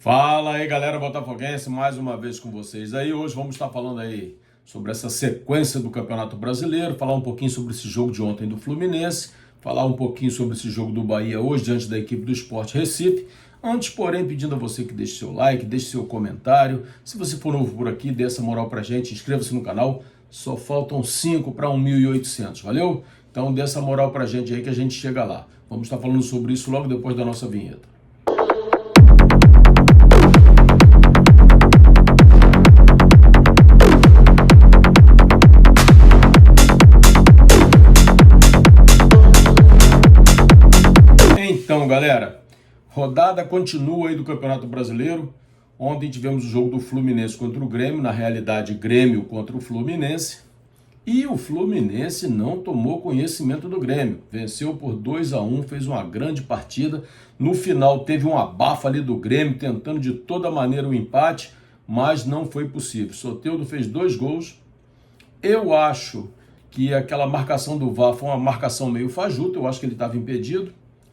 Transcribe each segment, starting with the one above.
Fala aí, galera botafoguense, mais uma vez com vocês. Aí hoje vamos estar falando aí sobre essa sequência do Campeonato Brasileiro, falar um pouquinho sobre esse jogo de ontem do Fluminense, falar um pouquinho sobre esse jogo do Bahia hoje diante da equipe do Sport Recife. Antes, porém, pedindo a você que deixe seu like, deixe seu comentário. Se você for novo por aqui, dê essa moral pra gente, inscreva-se no canal. Só faltam 5 para 1.800, valeu? Então dê essa moral pra gente aí que a gente chega lá. Vamos estar falando sobre isso logo depois da nossa vinheta. Então, galera, rodada continua aí do Campeonato Brasileiro. Ontem tivemos o jogo do Fluminense contra o Grêmio, na realidade Grêmio contra o Fluminense. E o Fluminense não tomou conhecimento do Grêmio. Venceu por 2-1, fez uma grande partida. No final teve um abafo ali do Grêmio, tentando de toda maneira o empate, mas não foi possível. Soteldo fez 2 gols. Eu acho que aquela marcação do VAR foi uma marcação meio fajuta, eu acho que ele estava impedido.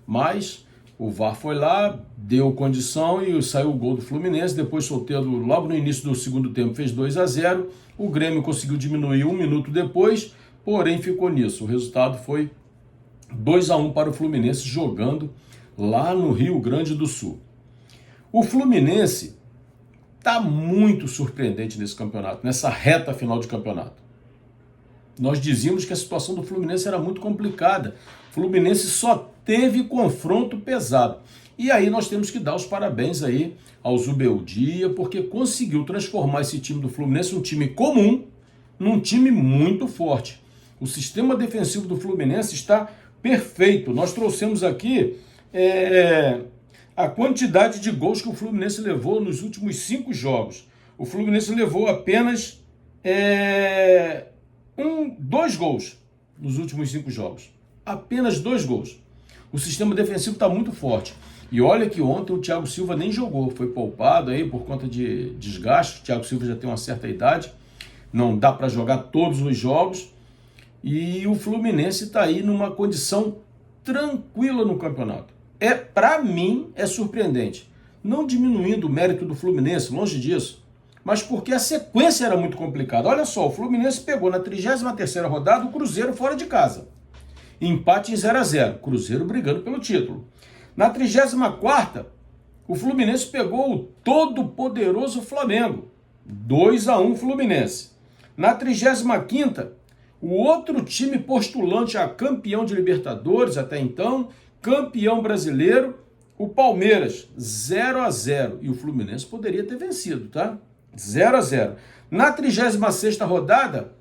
Mas o VAR foi lá, deu condição e saiu o gol do Fluminense. Depois Soteldo, logo no início do segundo tempo, fez 2-0. O Grêmio conseguiu diminuir 1 minuto depois, porém ficou nisso. O resultado foi 2-1 para o Fluminense, jogando lá no Rio Grande do Sul. O Fluminense está muito surpreendente nesse campeonato, nessa reta final de campeonato. Nós dizíamos que a situação do Fluminense era muito complicada. O Fluminense só teve confronto pesado. E aí nós temos que dar os parabéns aí ao Zubeldia, porque conseguiu transformar esse time do Fluminense, um time comum, num time muito forte. O sistema defensivo do Fluminense está perfeito. Nós trouxemos aqui a quantidade de gols que o Fluminense levou nos últimos 5 jogos. O Fluminense levou apenas 2 gols nos últimos 5 jogos. Apenas 2 gols. O sistema defensivo está muito forte. E olha que ontem o Thiago Silva nem jogou. Foi poupado aí por conta de desgaste. O Thiago Silva já tem uma certa idade. Não dá para jogar todos os jogos. E o Fluminense está aí numa condição tranquila no campeonato. Para mim, é surpreendente. Não diminuindo o mérito do Fluminense, longe disso. Mas porque a sequência era muito complicada. Olha só, o Fluminense pegou na 33ª rodada o Cruzeiro fora de casa. Empate em 0-0, Cruzeiro brigando pelo título. Na 34ª, o Fluminense pegou o todo-poderoso Flamengo. 2-1 Fluminense. Na 35ª, o outro time postulante a campeão de Libertadores até então, campeão brasileiro, o Palmeiras, 0-0. E o Fluminense poderia ter vencido, tá? 0-0. Na 36ª rodada,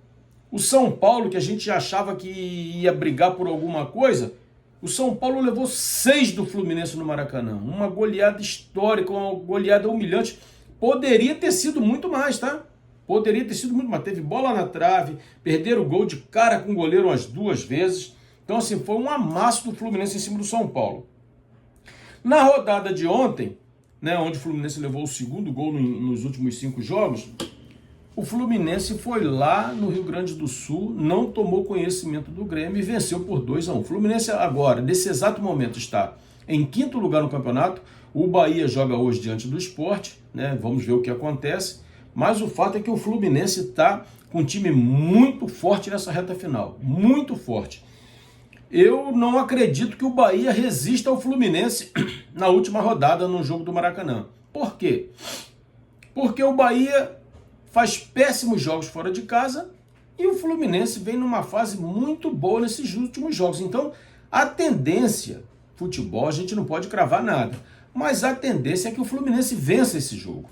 o São Paulo, que a gente achava que ia brigar por alguma coisa, o São Paulo levou 6 do Fluminense no Maracanã. Uma goleada histórica, uma goleada humilhante. Poderia ter sido muito mais, tá? Poderia ter sido muito mais. Teve bola na trave, perderam o gol de cara com o goleiro umas 2 vezes. Então, assim, foi um amasso do Fluminense em cima do São Paulo. Na rodada de ontem, né, onde o Fluminense levou o 2º gol nos últimos 5 jogos, o Fluminense foi lá no Rio Grande do Sul, não tomou conhecimento do Grêmio e venceu por 2-1. O Fluminense agora, nesse exato momento, está em 5º lugar no campeonato. O Bahia joga hoje diante do Sport, né? Vamos ver o que acontece. Mas o fato é que o Fluminense está com um time muito forte nessa reta final. Muito forte. Eu não acredito que o Bahia resista ao Fluminense na última rodada no jogo do Maracanã. Por quê? Porque o Bahia faz péssimos jogos fora de casa e o Fluminense vem numa fase muito boa nesses últimos jogos. Então, a tendência, futebol, a gente não pode cravar nada, mas a tendência é que o Fluminense vença esse jogo.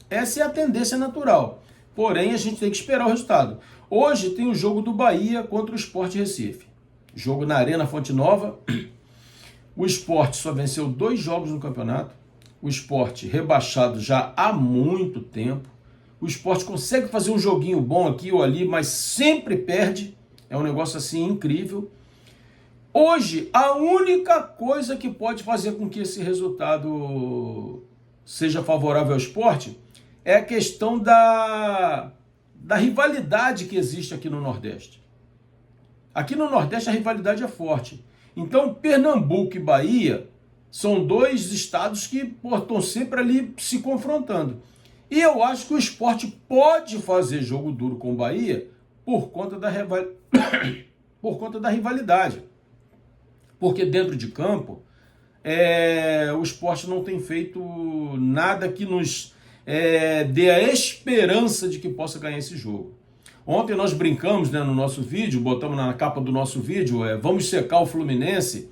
Essa é a tendência natural. Porém, a gente tem que esperar o resultado. Hoje tem o jogo do Bahia contra o Sport Recife. Jogo na Arena Fonte Nova. O Sport só venceu 2 jogos no campeonato. O Sport rebaixado já há muito tempo. O Sport consegue fazer um joguinho bom aqui ou ali, mas sempre perde. É um negócio assim incrível. Hoje, a única coisa que pode fazer com que esse resultado seja favorável ao Sport é a questão da rivalidade que existe aqui no Nordeste. Aqui no Nordeste a rivalidade é forte. Então, Pernambuco e Bahia São dois estados que estão sempre ali se confrontando. E eu acho que o Sport pode fazer jogo duro com o Bahia por conta da rivalidade. Porque dentro de campo, o Sport não tem feito nada que nos dê a esperança de que possa ganhar esse jogo. Ontem nós brincamos, né, no nosso vídeo, botamos na capa do nosso vídeo, vamos secar o Fluminense,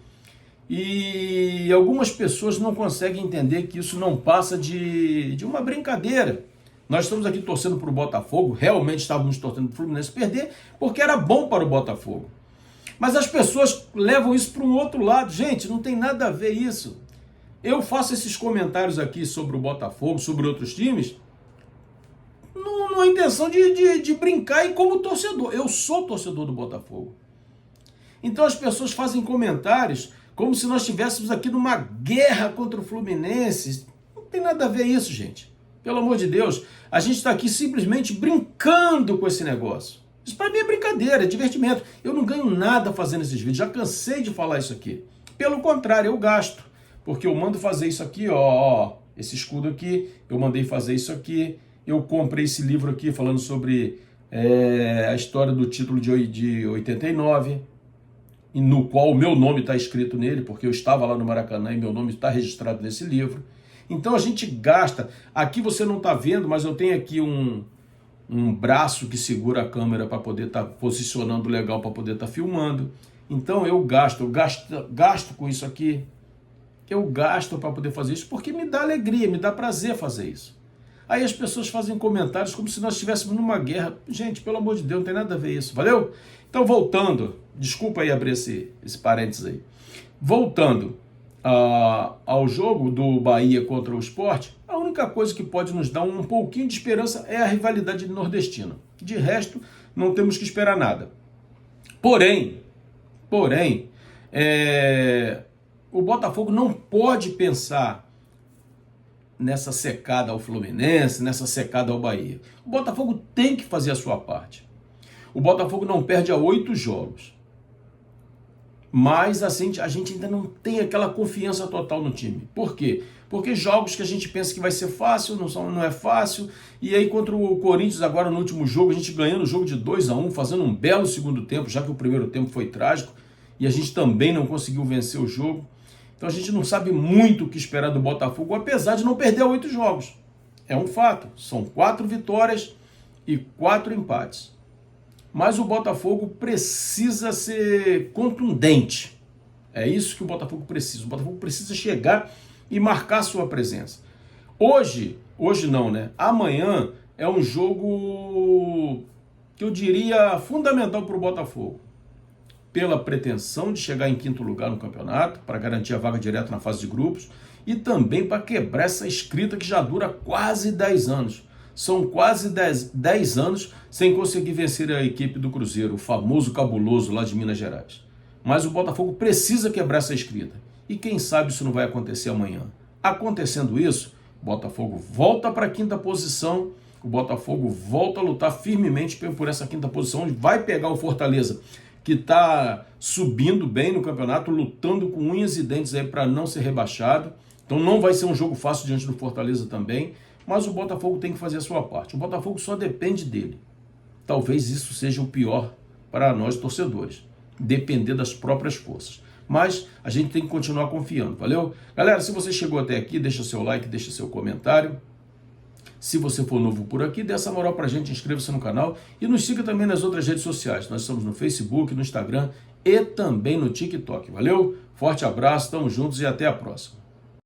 e algumas pessoas não conseguem entender que isso não passa de uma brincadeira. Nós estamos aqui torcendo para o Botafogo, realmente estávamos torcendo para o Fluminense perder, porque era bom para o Botafogo. Mas as pessoas levam isso para um outro lado. Gente, não tem nada a ver isso. Eu faço esses comentários aqui sobre o Botafogo, sobre outros times, numa intenção de brincar e como torcedor. Eu sou torcedor do Botafogo. Então as pessoas fazem comentários como se nós estivéssemos aqui numa guerra contra o Fluminense. Não tem nada a ver isso, gente. Pelo amor de Deus. A gente está aqui simplesmente brincando com esse negócio. Isso para mim é brincadeira, é divertimento. Eu não ganho nada fazendo esses vídeos, já cansei de falar isso aqui. Pelo contrário, eu gasto. Porque eu mando fazer isso aqui, esse escudo aqui, eu mandei fazer isso aqui, eu comprei esse livro aqui falando sobre a história do título de 89, e no qual o meu nome está escrito nele, porque eu estava lá no Maracanã e meu nome está registrado nesse livro. Então a gente gasta. Aqui você não está vendo, mas eu tenho aqui um braço que segura a câmera para poder estar posicionando legal, para poder estar filmando. Então eu gasto com isso aqui. Eu gasto para poder fazer isso porque me dá alegria, me dá prazer fazer isso. Aí as pessoas fazem comentários como se nós estivéssemos numa guerra. Gente, pelo amor de Deus, não tem nada a ver isso, valeu? Então voltando, desculpa aí abrir esse parênteses aí. Voltando ao jogo do Bahia contra o Sport, a única coisa que pode nos dar um pouquinho de esperança é a rivalidade nordestina. De resto, não temos que esperar nada. Porém, o Botafogo não pode pensar nessa secada ao Fluminense, nessa secada ao Bahia. O Botafogo tem que fazer a sua parte. O Botafogo não perde há 8 jogos. Mas assim, a gente ainda não tem aquela confiança total no time. Por quê? Porque jogos que a gente pensa que vai ser fácil, não é fácil. E aí contra o Corinthians agora no último jogo, a gente ganhando o jogo de 2-1, fazendo um belo segundo tempo, já que o primeiro tempo foi trágico. E a gente também não conseguiu vencer o jogo. Então a gente não sabe muito o que esperar do Botafogo, apesar de não perder 8 jogos. É um fato. São 4 vitórias e 4 empates. Mas o Botafogo precisa ser contundente. É isso que o Botafogo precisa. O Botafogo precisa chegar e marcar sua presença. Hoje não, né? Amanhã é um jogo que eu diria fundamental para o Botafogo. Pela pretensão de chegar em 5º lugar no campeonato, para garantir a vaga direta na fase de grupos, e também para quebrar essa escrita que já dura quase 10 anos. São quase 10 anos sem conseguir vencer a equipe do Cruzeiro, o famoso cabuloso lá de Minas Gerais. Mas o Botafogo precisa quebrar essa escrita. E quem sabe isso não vai acontecer amanhã. Acontecendo isso, o Botafogo volta para a 5ª posição, o Botafogo volta a lutar firmemente por essa 5ª posição, onde vai pegar o Fortaleza, que está subindo bem no campeonato, lutando com unhas e dentes aí para não ser rebaixado. Então não vai ser um jogo fácil diante do Fortaleza também. Mas o Botafogo tem que fazer a sua parte. O Botafogo só depende dele. Talvez isso seja o pior para nós torcedores. Depender das próprias forças. Mas a gente tem que continuar confiando, valeu? Galera, se você chegou até aqui, deixa seu like, deixa seu comentário. Se você for novo por aqui, dê essa moral pra gente, inscreva-se no canal e nos siga também nas outras redes sociais. Nós estamos no Facebook, no Instagram e também no TikTok, valeu? Forte abraço, tamo juntos e até a próxima.